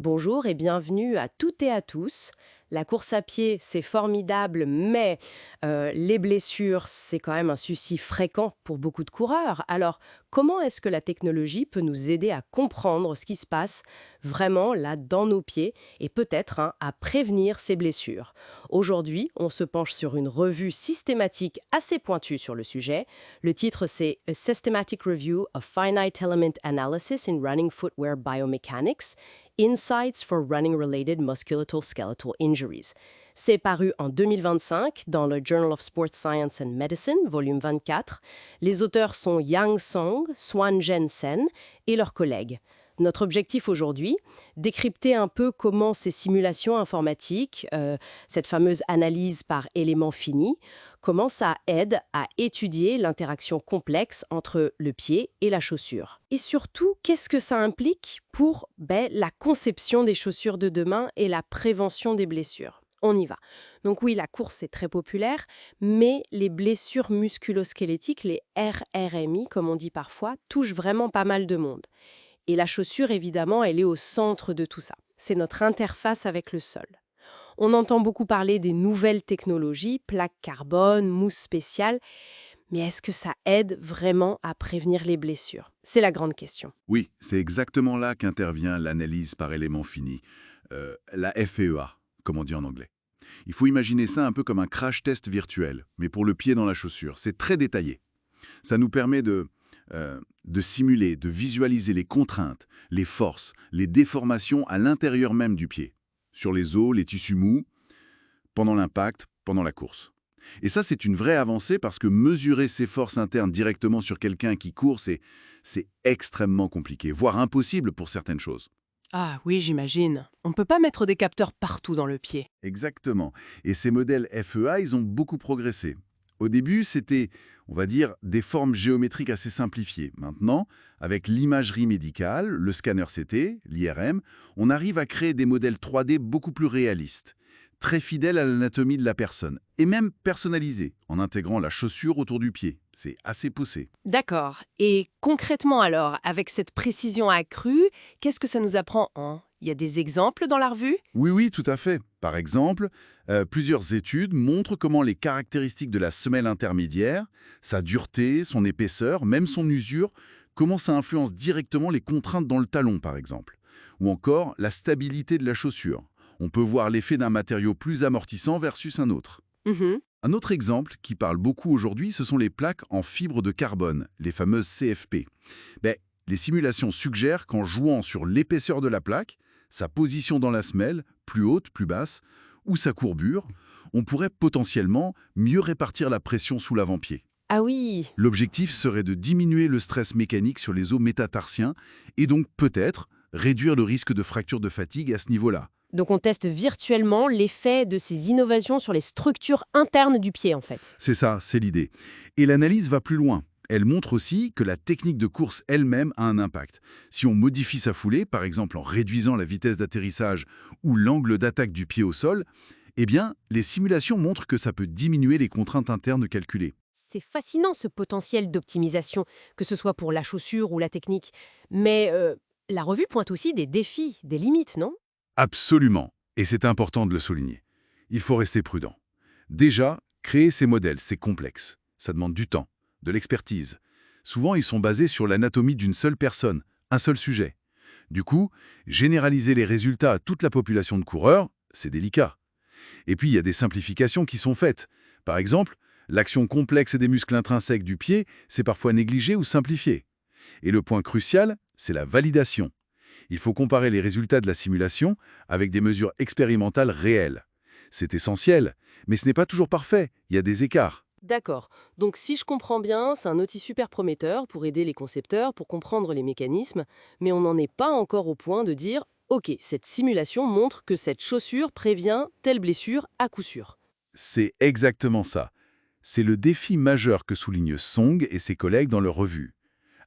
Bonjour et bienvenue à toutes et à tous. La course à pied, c'est formidable, mais les blessures, c'est quand même un souci fréquent pour beaucoup de coureurs. Alors, comment est-ce que la technologie peut nous aider à comprendre ce qui se passe vraiment là dans nos pieds et peut-être à prévenir ces blessures? Aujourd'hui, on se penche sur une revue systématique assez pointue sur le sujet. Le titre, c'est A Systematic Review of Finite Element Analysis in Running Footwear Biomechanics. Insights for Running-Related Musculoskeletal Injuries. C'est paru en 2025 dans le Journal of Sports Science and Medicine, volume 24. Les auteurs sont Yang Song, Swan Jensen et leurs collègues. Notre objectif aujourd'hui, décrypter un peu comment ces simulations informatiques, cette fameuse analyse par éléments finis, comment ça aide à étudier l'interaction complexe entre le pied et la chaussure. Et surtout, qu'est-ce que ça implique pour la conception des chaussures de demain et la prévention des blessures? On y va. Donc oui, la course est très populaire, mais les blessures musculo-squelettiques, les RRMI, comme on dit parfois, touchent vraiment pas mal de monde. Et la chaussure, évidemment, elle est au centre de tout ça. C'est notre interface avec le sol. On entend beaucoup parler des nouvelles technologies, plaques carbone, mousse spéciale, mais est-ce que ça aide vraiment à prévenir les blessures? C'est la grande question. Oui, c'est exactement là qu'intervient l'analyse par éléments finis, la FEA, comme on dit en anglais. Il faut imaginer ça un peu comme un crash test virtuel, mais pour le pied dans la chaussure. C'est très détaillé. Ça nous permet de simuler, de visualiser les contraintes, les forces, les déformations à l'intérieur même du pied, sur les os, les tissus mous, pendant l'impact, pendant la course. Et ça, c'est une vraie avancée parce que mesurer ces forces internes directement sur quelqu'un qui court, c'est extrêmement compliqué, voire impossible pour certaines choses. Ah oui, j'imagine. On ne peut pas mettre des capteurs partout dans le pied. Exactement. Et ces modèles FEA, ils ont beaucoup progressé. Au début, c'était, on va dire, des formes géométriques assez simplifiées. Maintenant, avec l'imagerie médicale, le scanner CT, l'IRM, on arrive à créer des modèles 3D beaucoup plus réalistes, très fidèles à l'anatomie de la personne, et même personnalisés, en intégrant la chaussure autour du pied. C'est assez poussé. D'accord. Et concrètement alors, avec cette précision accrue, qu'est-ce que ça nous apprend Il y a des exemples dans la revue? Oui, oui, tout à fait. Par exemple, plusieurs études montrent comment les caractéristiques de la semelle intermédiaire, sa dureté, son épaisseur, même son usure, comment ça influence directement les contraintes dans le talon, par exemple. Ou encore la stabilité de la chaussure. On peut voir l'effet d'un matériau plus amortissant versus un autre. Mhm. Un autre exemple qui parle beaucoup aujourd'hui, ce sont les plaques en fibre de carbone, les fameuses CFP. Ben, les simulations suggèrent qu'en jouant sur l'épaisseur de la plaque, sa position dans la semelle, plus haute, plus basse, ou sa courbure, on pourrait potentiellement mieux répartir la pression sous l'avant-pied. Ah oui. L'objectif serait de diminuer le stress mécanique sur les os métatarsiens et donc peut-être réduire le risque de fracture de fatigue à ce niveau-là. Donc on teste virtuellement l'effet de ces innovations sur les structures internes du pied en fait. C'est ça, c'est l'idée. Et l'analyse va plus loin. Elle montre aussi que la technique de course elle-même a un impact. Si on modifie sa foulée, par exemple en réduisant la vitesse d'atterrissage ou l'angle d'attaque du pied au sol, eh bien, les simulations montrent que ça peut diminuer les contraintes internes calculées. C'est fascinant ce potentiel d'optimisation, que ce soit pour la chaussure ou la technique. Mais la revue pointe aussi des défis, des limites, non? Absolument. Et c'est important de le souligner. Il faut rester prudent. Déjà, créer ces modèles, c'est complexe. Ça demande du temps, de l'expertise. Souvent, ils sont basés sur l'anatomie d'une seule personne, un seul sujet. Du coup, généraliser les résultats à toute la population de coureurs, c'est délicat. Et puis, il y a des simplifications qui sont faites. Par exemple, l'action complexe des muscles intrinsèques du pied, c'est parfois négligé ou simplifié. Et le point crucial, c'est la validation. Il faut comparer les résultats de la simulation avec des mesures expérimentales réelles. C'est essentiel, mais ce n'est pas toujours parfait, il y a des écarts. D'accord. Donc si je comprends bien, c'est un outil super prometteur pour aider les concepteurs, pour comprendre les mécanismes, mais on n'en est pas encore au point de dire OK, cette simulation montre que cette chaussure prévient telle blessure à coup sûr. C'est exactement ça. C'est le défi majeur que soulignent Song et ses collègues dans leur revue.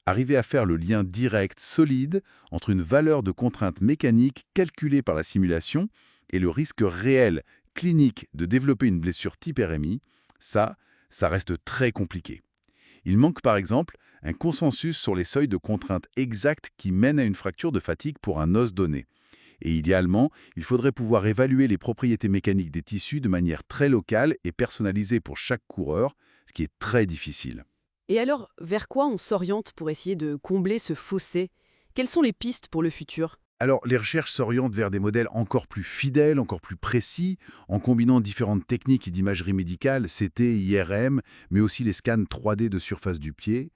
Arriver à faire le lien direct, solide, entre une valeur de contrainte mécanique calculée par la simulation et le risque réel, clinique, de développer une blessure type RMI, ça reste très compliqué. Il manque par exemple un consensus sur les seuils de contrainte exacts qui mènent à une fracture de fatigue pour un os donné. Et idéalement, il faudrait pouvoir évaluer les propriétés mécaniques des tissus de manière très locale et personnalisée pour chaque coureur, ce qui est très difficile. Et alors, vers quoi on s'oriente pour essayer de combler ce fossé? Quelles sont les pistes pour le futur? Alors, les recherches s'orientent vers des modèles encore plus fidèles, encore plus précis, en combinant différentes techniques d'imagerie médicale, CT, IRM, mais aussi les scans 3D de surface du pied.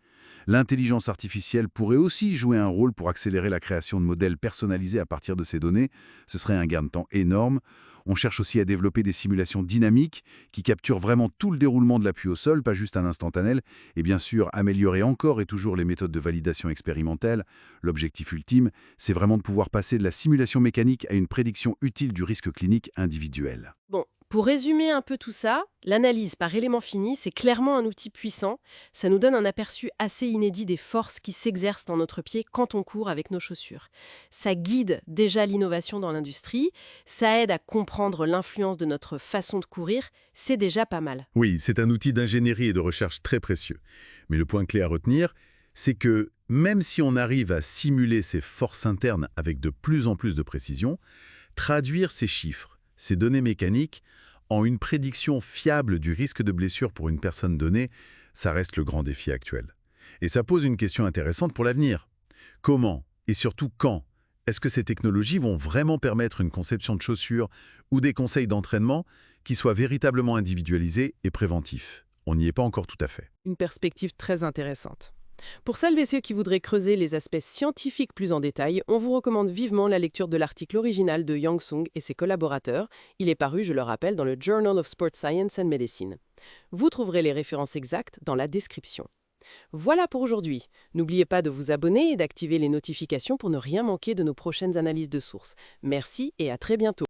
L'intelligence artificielle pourrait aussi jouer un rôle pour accélérer la création de modèles personnalisés à partir de ces données. Ce serait un gain de temps énorme. On cherche aussi à développer des simulations dynamiques qui capturent vraiment tout le déroulement de l'appui au sol, pas juste un instantané. Et bien sûr, améliorer encore et toujours les méthodes de validation expérimentale. L'objectif ultime, c'est vraiment de pouvoir passer de la simulation mécanique à une prédiction utile du risque clinique individuel. Bon, pour résumer un peu tout ça, l'analyse par élément fini, c'est clairement un outil puissant. Ça nous donne un aperçu assez inédit des forces qui s'exercent dans notre pied quand on court avec nos chaussures. Ça guide déjà l'innovation dans l'industrie, ça aide à comprendre l'influence de notre façon de courir, c'est déjà pas mal. Oui, c'est un outil d'ingénierie et de recherche très précieux. Mais le point clé à retenir, c'est que même si on arrive à simuler ces forces internes avec de plus en plus de précision, traduire ces chiffres, ces données mécaniques, en une prédiction fiable du risque de blessure pour une personne donnée, ça reste le grand défi actuel. Et ça pose une question intéressante pour l'avenir. Comment, et surtout quand, est-ce que ces technologies vont vraiment permettre une conception de chaussures ou des conseils d'entraînement qui soient véritablement individualisés et préventifs? On n'y est pas encore tout à fait. Une perspective très intéressante. Pour celles et ceux qui voudraient creuser les aspects scientifiques plus en détail, on vous recommande vivement la lecture de l'article original de Yang Sung et ses collaborateurs. Il est paru, je le rappelle, dans le Journal of Sport Science and Medicine. Vous trouverez les références exactes dans la description. Voilà pour aujourd'hui. N'oubliez pas de vous abonner et d'activer les notifications pour ne rien manquer de nos prochaines analyses de sources. Merci et à très bientôt.